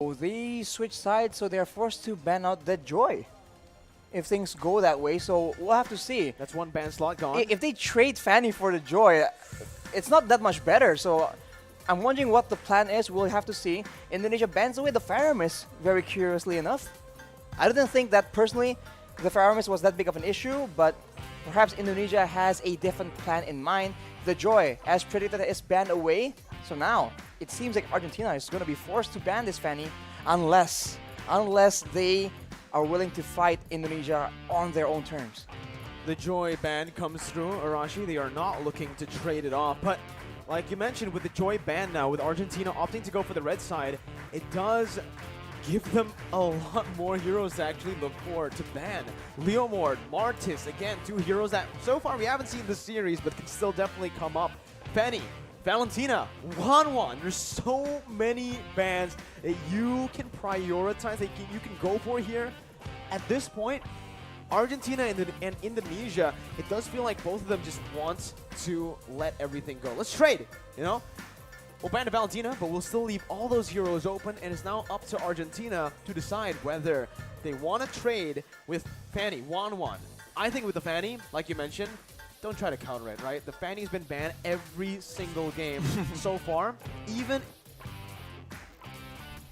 Oh, they switch sides, so they're forced to ban out Dead Joy. If things go that way, so we'll have to see. That's one ban slot gone. If they trade Fanny for the Joy, it's not that much better. So I'm wondering what the plan is. We'll have to see. Indonesia bans away the Faramis, very curiously enough. I didn't think that personally the Faramis was that big of an issue, but perhaps Indonesia has a different plan in mind. The Joy, as predicted, is banned away. So now it seems like Argentina is going to be forced to ban this Fanny unless they are willing to fight Indonesia on their own terms. The Joy ban comes through, Arashi. They are not looking to trade it off. But like you mentioned, with the Joy ban now, with Argentina opting to go for the red side, it does give them a lot more heroes to actually look for to ban. Leomord, Martis, again, two heroes that so far we haven't seen the series, but can still definitely come up. Fanny, Valentina, Wanwan. There's so many bans that you can prioritize, that you can go for here. At this point, Argentina and Indonesia, it does feel like both of them just want to let everything go. Let's trade, you know? We'll ban Valentina, but we'll still leave all those heroes open, and it's now up to Argentina to decide whether they want to trade with Fanny, Wanwan. I think with the Fanny, like you mentioned, don't try to counter it, right? The Fanny's been banned every single game so far, even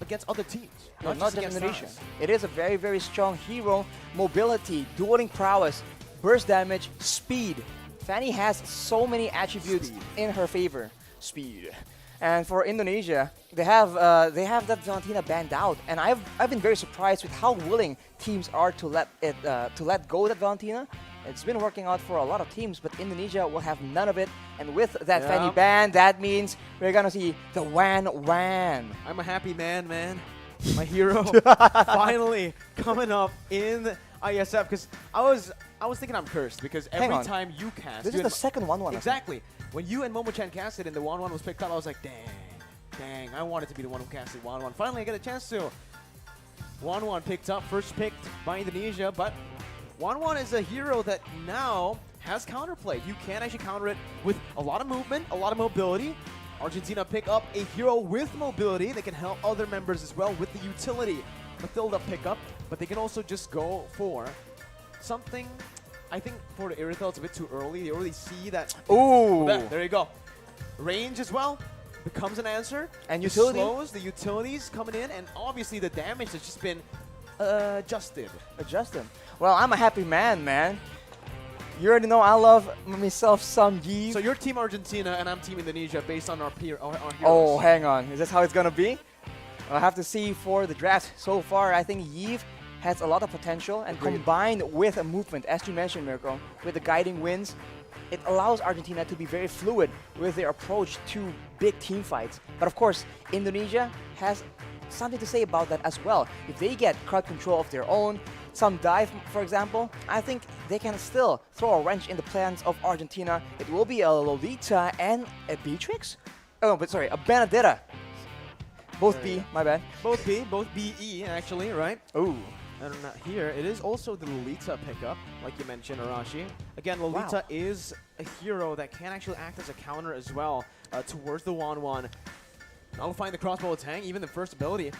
against other teams. Not just Indonesia. It is a very, very strong hero. Mobility, dueling prowess, burst damage, speed. Fanny has so many attributes in her favor. Speed. And for Indonesia, they have that Valentina banned out, and I've been very surprised with how willing teams are to let go of that Valentina. It's been working out for a lot of teams, but Indonesia will have none of it. And with that Fanny ban, that means we're gonna see the Wan. I'm a happy man. My hero finally coming up in Iesf, because I was thinking I'm cursed, because every time you cast, this is the second 1-1. Exactly. When you and Momo-chan cast it and the 1-1 was picked up, I was like, dang, I wanted to be the one who casted 1-1. Finally, I get a chance to. 1-1 picked up, first picked by Indonesia, but 1-1 is a hero that now has counterplay. You can actually counter it with a lot of movement, a lot of mobility. Argentina pick up a hero with mobility that can help other members as well with the utility. Mathilda pick up, but they can also just go for something. I think for the Irithel, it's a bit too early. They already see that. Ooh! There you go. Range as well becomes an answer. And utility. The utilities coming in, and obviously the damage has just been adjusted. Well, I'm a happy man. You already know I love myself some Yeev. So you're Team Argentina and I'm Team Indonesia based on our heroes. Oh, hang on. Is this how it's gonna be? I'll have to see for the draft. So far, I think Yeev has a lot of potential, and combined with a movement, as you mentioned, Mirko, with the guiding winds, it allows Argentina to be very fluid with their approach to big team fights. But of course, Indonesia has something to say about that as well. If they get crowd control of their own, some dive, for example, I think they can still throw a wrench in the plans of Argentina. It will be a Lolita and a Beatrix? Oh, but sorry, a Benedetta. Both B, my bad. Both B, both BE actually, right? Ooh. And here, it is also the Lolita pickup, like you mentioned, Arashi. Again, Lolita is a hero that can actually act as a counter as well towards the Wanwan. Nullifying the crossbow attack, even the first ability,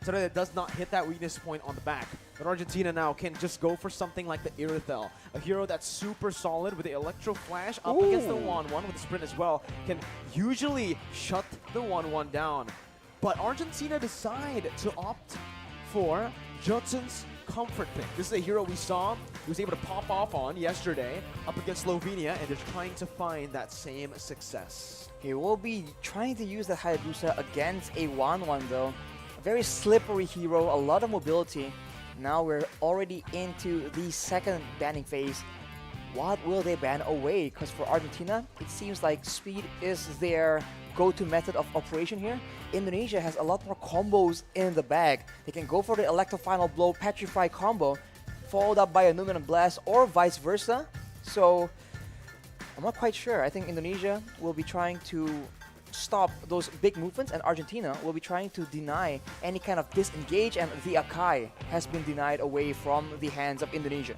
so that it does not hit that weakness point on the back. But Argentina now can just go for something like the Irithel, a hero that's super solid with the Electro Flash up against the Wanwan with the sprint as well, can usually shut the Wanwan down. But Argentina decide to opt for Judson's Comfort Pick. This is a hero we saw he was able to pop off on yesterday up against Slovenia, and they're trying to find that same success. He will be trying to use the Hayabusa against a Wanwan though. A very slippery hero, a lot of mobility. Now we're already into the second banning phase. What will they ban away? Because for Argentina, it seems like speed is their go-to method of operation here. Indonesia has a lot more combos in the bag. They can go for the Electro Final Blow, Petrify combo, followed up by a Numinant Blast, or vice versa. So, I'm not quite sure. I think Indonesia will be trying to stop those big movements, and Argentina will be trying to deny any kind of disengage, and the Akai has been denied away from the hands of Indonesia.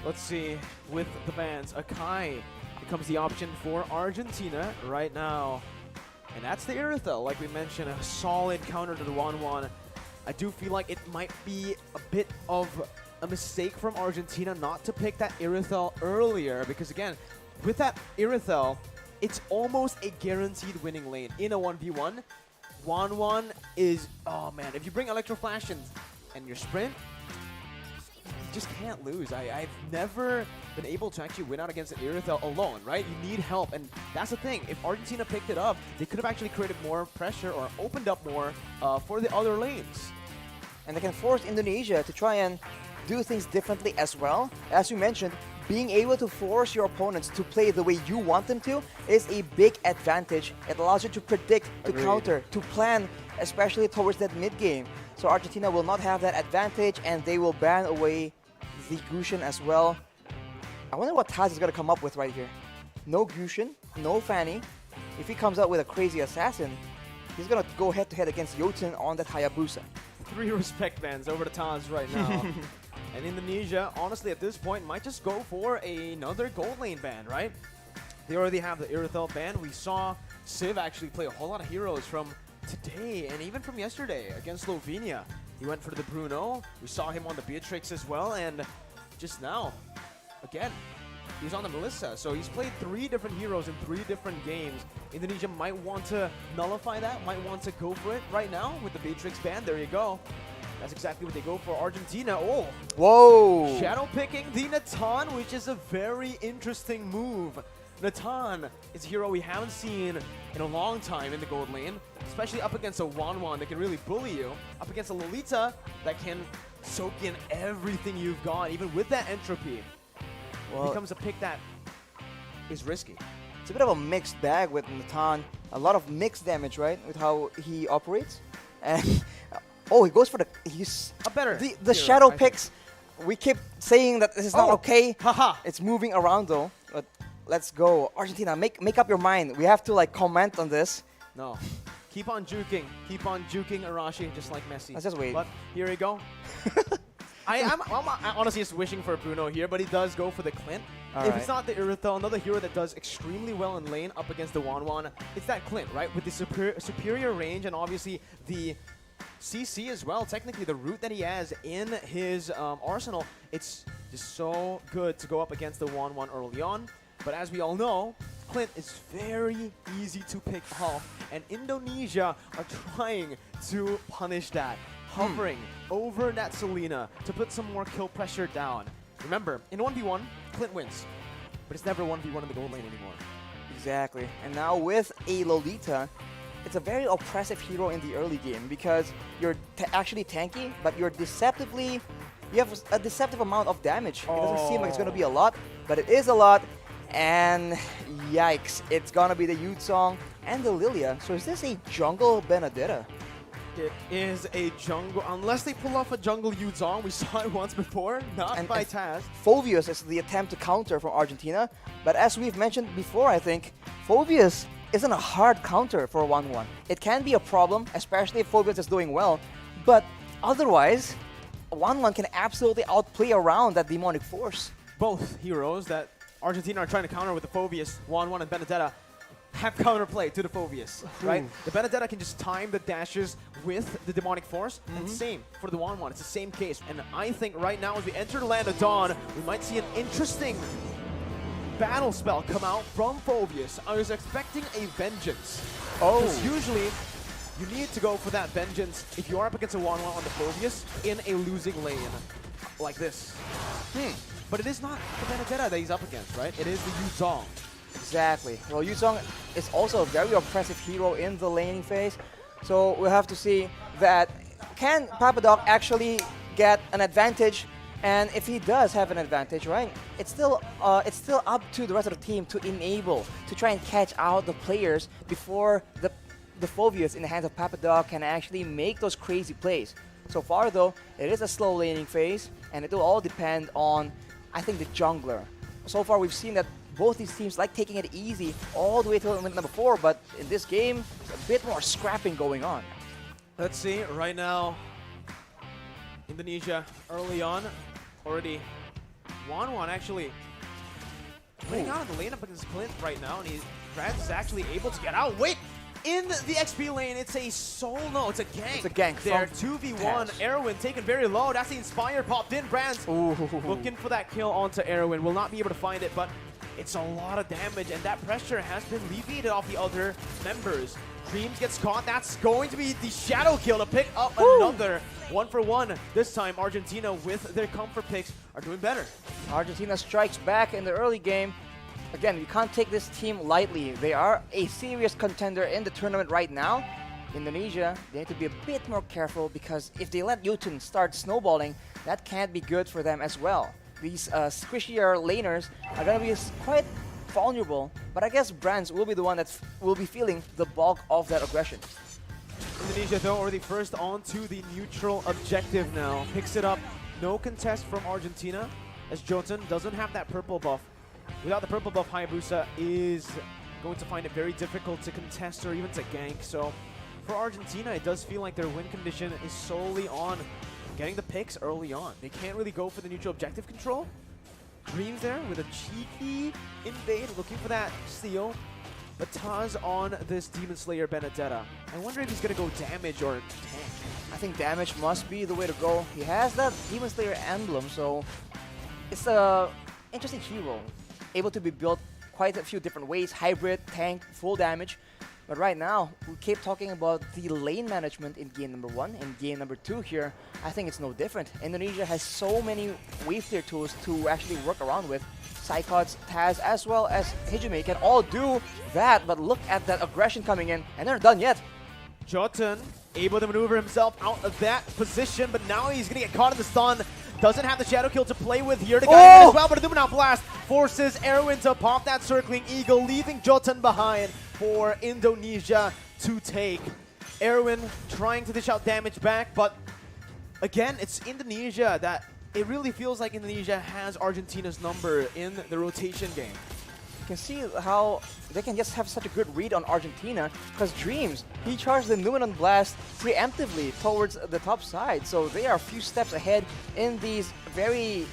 Let's see, with the bans, Akai becomes the option for Argentina right now. And that's the Irithel. Like we mentioned, a solid counter to the 1-1. I do feel like it might be a bit of a mistake from Argentina not to pick that Irithel earlier, because again, with that Irithel, it's almost a guaranteed winning lane in a 1v1. 1-1 is, oh man, if you bring Electro Flash and your sprint, you just can't lose. I've never been able to actually win out against an Irithel alone, right? You need help, and that's the thing. If Argentina picked it up, they could have actually created more pressure or opened up more for the other lanes. And they can force Indonesia to try and do things differently as well. As you mentioned, being able to force your opponents to play the way you want them to is a big advantage. It allows you to predict, to counter, to plan, especially towards that mid game. So Argentina will not have that advantage, and they will ban away the Gusion as well. I wonder what Taz is going to come up with right here. No Gusion, no Fanny. If he comes out with a crazy assassin, he's going to go head-to-head against Jotun on that Hayabusa. 3 respect bans over to Taz right now. And Indonesia, honestly, at this point, might just go for another gold lane ban, right? They already have the Irithel ban. We saw Civ actually play a whole lot of heroes from today and even from yesterday against Slovenia. He went for the Bruno. We saw him on the Beatrix as well. And just now, again, he was on the Melissa. So he's played 3 different heroes in 3 different games. Indonesia might want to nullify that, might want to go for it right now with the Beatrix ban. There you go. That's exactly what they go for. Argentina, oh! Whoa! Shadow picking the Natan, which is a very interesting move. Natan is a hero we haven't seen in a long time in the gold lane, especially up against a 1-1 that can really bully you, up against a Lolita that can soak in everything you've got, even with that entropy. Well, it becomes a pick that is risky. It's a bit of a mixed bag with Natan. A lot of mixed damage, right, with how he operates. And oh, he goes for the shadow picks. We keep saying that this is not okay. Haha. It's moving around though. But let's go, Argentina. Make up your mind. We have to like comment on this. No, keep on juking Arashi, just like Messi. Let's just wait. But here we go. I'm honestly just wishing for a Bruno here, but he does go for the Clint. If it's not the Irithel, another hero that does extremely well in lane up against the 1-1, it's that Clint, right? With the superior range and obviously the CC as well. Technically, the route that he has in his arsenal, it's just so good to go up against the 1-1 early on. But as we all know, Clint is very easy to pick off, and Indonesia are trying to punish that, hovering over that Selena to put some more kill pressure down. Remember, in 1v1, Clint wins, but it's never 1v1 in the gold lane anymore. Exactly. And now with a Lolita, it's a very oppressive hero in the early game because you're actually tanky, but you're deceptively, you have a deceptive amount of damage. It doesn't seem like it's going to be a lot, but it is a lot. And yikes, it's going to be the Yutsong and the Lilia. So is this a jungle Benedetta? It is a jungle, unless they pull off a jungle Yudzong. We saw it once before, not by Taz. Phoveus is the attempt to counter from Argentina, but as we've mentioned before, I think, Phoveus isn't a hard counter for a 1-1. It can be a problem, especially if Phoveus is doing well, but otherwise, a 1-1 can absolutely outplay around that demonic force. Both heroes that Argentina are trying to counter with the Phoveus, 1-1 and Benedetta, have counterplay to the Phoveus, right? The Benedetta can just time the dashes with the demonic force, and same for the 1-1. It's the same case, and I think right now as we enter the Land of Dawn, we might see an interesting battle spell come out from Phoveus. I was expecting a Vengeance. Because usually you need to go for that Vengeance if you are up against a 1-1 on the Phoveus in a losing lane like this. But it is not the Benedetta that he's up against, right? It is the Yudzong. Exactly. Well, Yudzong is also a very oppressive hero in the laning phase, so we'll have to see that can Papadoc actually get an advantage, and if he does have an advantage, right, it's still up to the rest of the team to enable, to try and catch out the players before the Phoveus in the hands of Papadoc can actually make those crazy plays. So far though, it is a slow laning phase, and it will all depend on, I think, the jungler. So far we've seen that both these teams like taking it easy all the way to minute number 4, but in this game, a bit more scrapping going on. Let's see, right now, Indonesia early on, already 1-1 actually. Playing out of the lane up against Clint right now, and Franz is actually able to get out. Wait! in the XP lane, it's a solo, no, it's a gank. It's a gank. There, 2v1, Erwin taken very low. That's the Inspire popped in. Brands looking for that kill onto Erwin. Will not be able to find it, but it's a lot of damage, and that pressure has been alleviated off the other members. Dreams gets caught. That's going to be the shadow kill to pick up another 1-for-1. This time, Argentina with their comfort picks are doing better. Argentina strikes back in the early game. Again, you can't take this team lightly. They are a serious contender in the tournament right now. Indonesia, they need to be a bit more careful because if they let Yutun start snowballing, that can't be good for them as well. These squishier laners are going to be quite vulnerable, but I guess Brands will be the one that will be feeling the bulk of that aggression. Indonesia, though, already first onto the neutral objective now. Picks it up. No contest from Argentina, as Jotun doesn't have that purple buff. Without the purple buff, Hayabusa is going to find it very difficult to contest or even to gank. So for Argentina, it does feel like their win condition is solely on getting the picks early on. They can't really go for the neutral objective control. Dreams there with a cheeky invade, looking for that steal. But Taz on this Demon Slayer Benedetta. I wonder if he's going to go damage or tank. I think damage must be the way to go. He has that Demon Slayer emblem, so it's a interesting hero. Able to be built quite a few different ways, hybrid, tank, full damage. But right now, we keep talking about the lane management in game number 1. In game number 2 here, I think it's no different. Indonesia has so many wave clear tools to actually work around with. Psychots, Taz, as well as Hijime can all do that, but look at that aggression coming in, and they're not done yet. Jotun able to maneuver himself out of that position, but now he's going to get caught in the stun. Doesn't have the shadow kill to play with here. The guy as well, but a Luminal Blast forces Erwin to pop that circling eagle, leaving Jotun behind for Indonesia to take. Erwin trying to dish out damage back, but again, it's Indonesia that it really feels like Indonesia has Argentina's number in the rotation game. You can see how they can just have such a good read on Argentina because Dreams, he charged the Luminant Blast preemptively towards the top side, so they are a few steps ahead in these very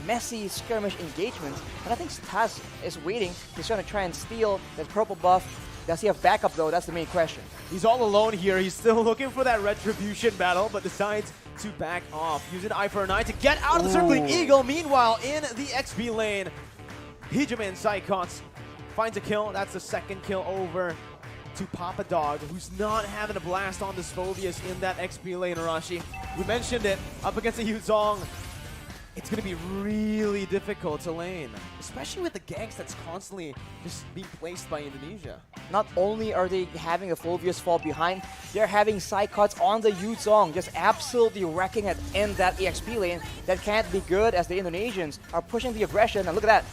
messy skirmish engagements. And I think Taz is waiting. He's trying to try and steal that purple buff. Does he have backup though? That's the main question. He's all alone here. He's still looking for that retribution battle, but decides to back off. Using Eye for an Eye to get out of the circling eagle. Meanwhile, in the XP lane, Hijime and Psychots finds a kill. That's the second kill over to Papa Dog, who's not having a blast on this Phobius in that XP lane, Arashi. We mentioned it, up against the Yuzong. It's going to be really difficult to lane, especially with the ganks that's constantly just being placed by Indonesia. Not only are they having a Phobius fall behind, they're having Psychots on the Yuzong, just absolutely wrecking it in that EXP lane. That can't be good as the Indonesians are pushing the aggression, and look at that.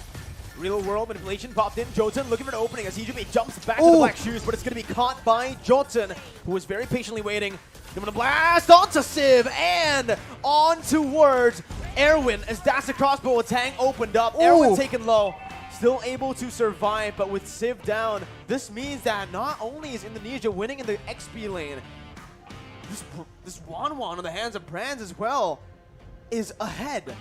Real world manipulation popped in. Jotun looking for an opening as Hijime jumps back to the black shoes, but it's going to be caught by Jotun, who was very patiently waiting. They're going to blast onto Civ and on towards Erwin as that's the crossbow attack opened up. Erwin taken low, still able to survive, but with Civ down, this means that not only is Indonesia winning in the XP lane, this Wan on the hands of Brands as well is ahead,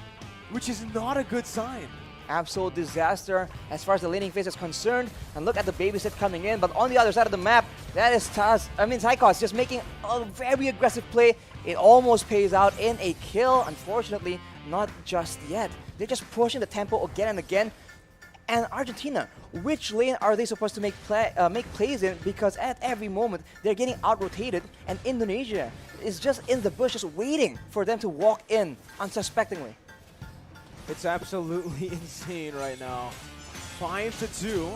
which is not a good sign. Absolute disaster as far as the laning phase is concerned. And look at the babysit coming in, but on the other side of the map, that is Psychots just making a very aggressive play. It almost pays out in a kill. Unfortunately, not just yet. They're just pushing the tempo again and again. And Argentina, which lane are they supposed to make plays in? Because at every moment, they're getting out-rotated, and Indonesia is just in the bush, just waiting for them to walk in unsuspectingly. It's absolutely insane right now. 5-2.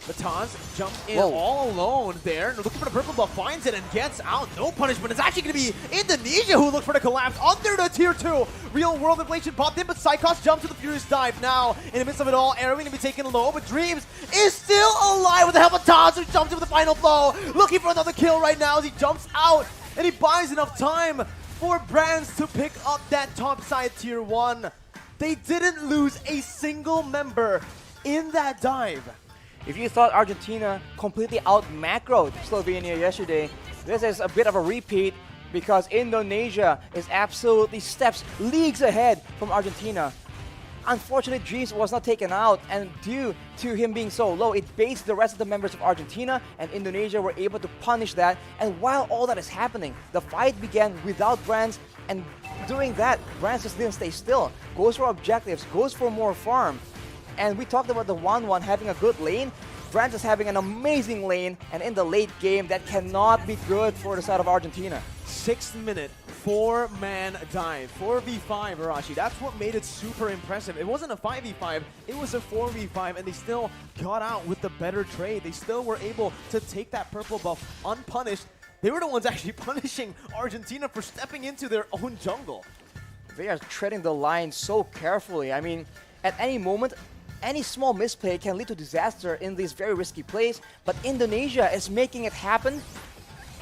Bataz jumped in all alone there. Looking for the purple buff, finds it and gets out. No punishment. It's actually going to be Indonesia who looked for the collapse under the tier 2. Real world inflation popped in, but Psychos jumps to the Furious Dive now. In the midst of it all, Erwin going to be taken low, but Dreams is still alive with the help of Taz, who jumps in with the final blow. Looking for another kill right now as he jumps out, and he buys enough time for Brands to pick up that top side tier 1. They didn't lose a single member in that dive. If you thought Argentina completely out-macroed Slovenia yesterday, this is a bit of a repeat because Indonesia is absolutely leagues ahead from Argentina. Unfortunately, Dreams was not taken out, and due to him being so low, it baits the rest of the members of Argentina, and Indonesia were able to punish that. And while all that is happening, the fight began without Brands, and doing that, Brands just didn't stay still. Goes for objectives, goes for more farm. And we talked about the 1-1 having a good lane. Brands is having an amazing lane, and in the late game, that cannot be good for the side of Argentina. 6th minute, 4-man dive, 4v5, Arashi. That's what made it super impressive. It wasn't a 5v5, it was a 4v5, and they still got out with the better trade. They still were able to take that purple buff unpunished. They were the ones actually punishing Argentina for stepping into their own jungle. They are treading the line so carefully. I mean, at any moment, any small misplay can lead to disaster in these very risky plays, but Indonesia is making it happen.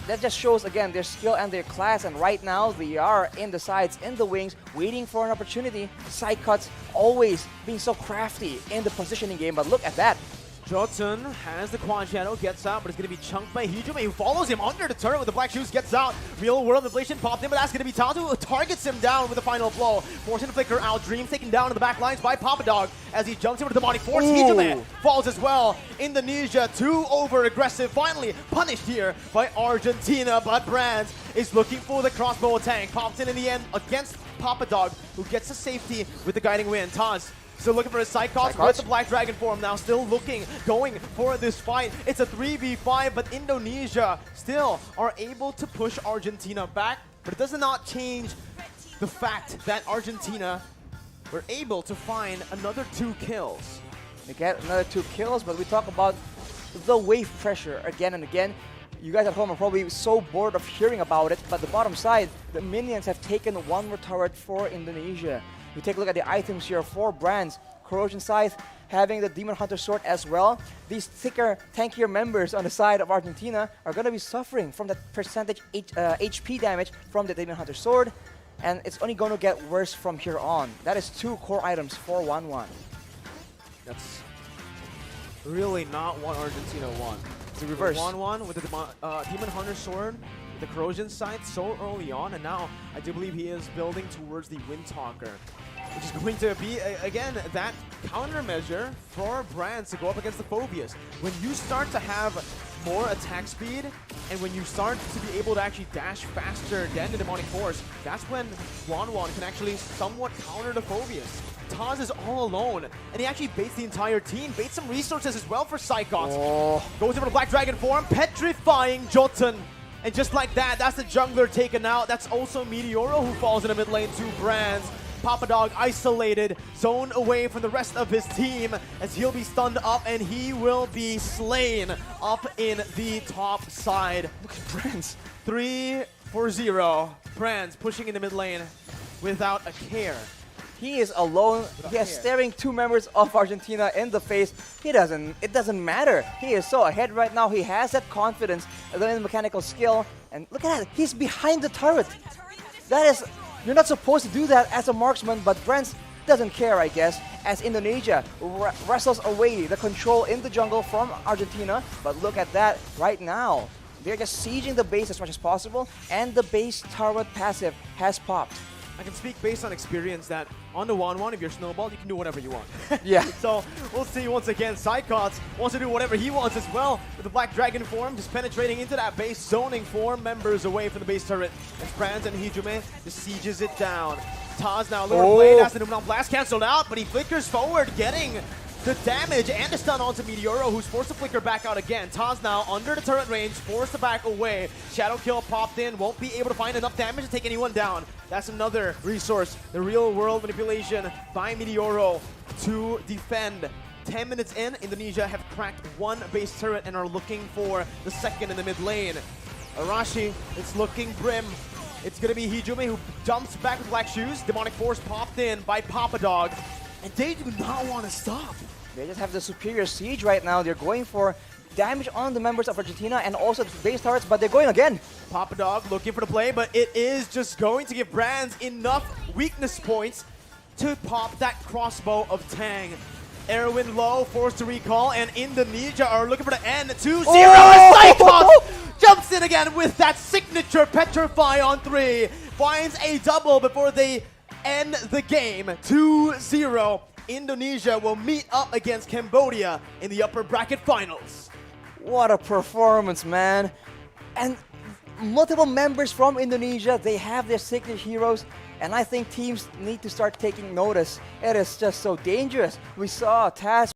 That just shows, again, their skill and their class, and right now they are in the sides, in the wings, waiting for an opportunity. Side cuts always being so crafty in the positioning game, but look at that. Jotun has the quad shadow, gets out, but it's going to be chunked by Hijume, who follows him under the turret with the black shoes, gets out. Real world inflation popped in, but that's going to be Tatu, who targets him down with the final blow. Forcing the flicker out, Dreams taken down in the back lines by Papa Dog as he jumps into the demonic force. Hijume falls as well. Indonesia, too over aggressive, finally punished here by Argentina, but Brands is looking for the crossbow tank. Pops in the end against Papa Dog, who gets the safety with the guiding wind. Taz still looking for his Psychos with the Black Dragon form now, still going for this fight. It's a 3v5, but Indonesia still are able to push Argentina back, but it does not change the fact that Argentina were able to find another 2 kills. They get another 2 kills, but we talk about the wave pressure again and again. You guys at home are probably so bored of hearing about it, but the bottom side, the minions have taken 1 more turret for Indonesia. We take a look at the items here. 4 Brands, Corrosion Scythe, having the Demon Hunter Sword as well. These thicker, tankier members on the side of Argentina are going to be suffering from that percentage HP damage from the Demon Hunter Sword, and it's only going to get worse from here on. That is 2 core items for 1-1. That's really not what Argentina wants. It's the reverse. 1-1 with the Demon Hunter Sword, the Corrosion Scythe so early on, and now I do believe he is building towards the Windtalker, which is going to be, again, that countermeasure for Brands to go up against the Phobias. When you start to have more attack speed, and when you start to be able to actually dash faster than the Demonic Force, that's when 1-1 can actually somewhat counter the Phobias. Taz is all alone, and he actually baits the entire team, baits some resources as well for Psychos. Goes over to Black Dragon form, petrifying Jotun. And just like that, that's the jungler taken out. That's also Meteoro who falls in the mid lane to Brands. Papa Dog isolated, zone away from the rest of his team as he'll be stunned up and he will be slain up in the top side. Look at Brands. 3-0. Brands pushing in the mid lane without a care. He is alone. He is staring 2 members of Argentina in the face. It doesn't matter. He is so ahead right now. He has that confidence, the mechanical skill. And look at that. He's behind the turret. That is, you're not supposed to do that as a marksman, but Brands doesn't care, I guess, as Indonesia wrestles away the control in the jungle from Argentina. But look at that right now. They're just sieging the base as much as possible, and the base turret passive has popped. I can speak based on experience that on the 1-1, if you're snowballed, you can do whatever you want. Yeah. So we'll see once again. Psychots wants to do whatever he wants as well with the Black Dragon form, just penetrating into that base, zoning 4 members away from the base turret. As Brands and Hijume just sieges it down. Taz now lower blade has the Numenal Blast cancelled out, but he flickers forward, getting the damage and the stun onto Meteoro, who's forced to flicker back out again. Taz now under the turret range, forced to back away. Shadow Kill popped in, won't be able to find enough damage to take anyone down. That's another resource, the real world manipulation by Meteoro to defend. 10 minutes in, Indonesia have cracked 1 base turret and are looking for the second in the mid lane. Arashi, it's looking grim. It's going to be Hijume who jumps back with Black Shoes. Demonic Force popped in by Papa Dog. And they do not want to stop. They just have the superior siege right now. They're going for damage on the members of Argentina and also the base turrets, but they're going again. Papa Dog looking for the play, but it is just going to give Brands enough weakness points to pop that crossbow of Tang. Erwin low, forced to recall, and Indonesia are looking for the end. 2-0. Psychos jumps in again with that signature Petrify on 3. Finds a double before they end the game 2-0. Indonesia will meet up against Cambodia in the upper bracket finals. What a performance, man. And multiple members from Indonesia, they have their signature heroes, and I think teams need to start taking notice. It is just so dangerous. We saw Taz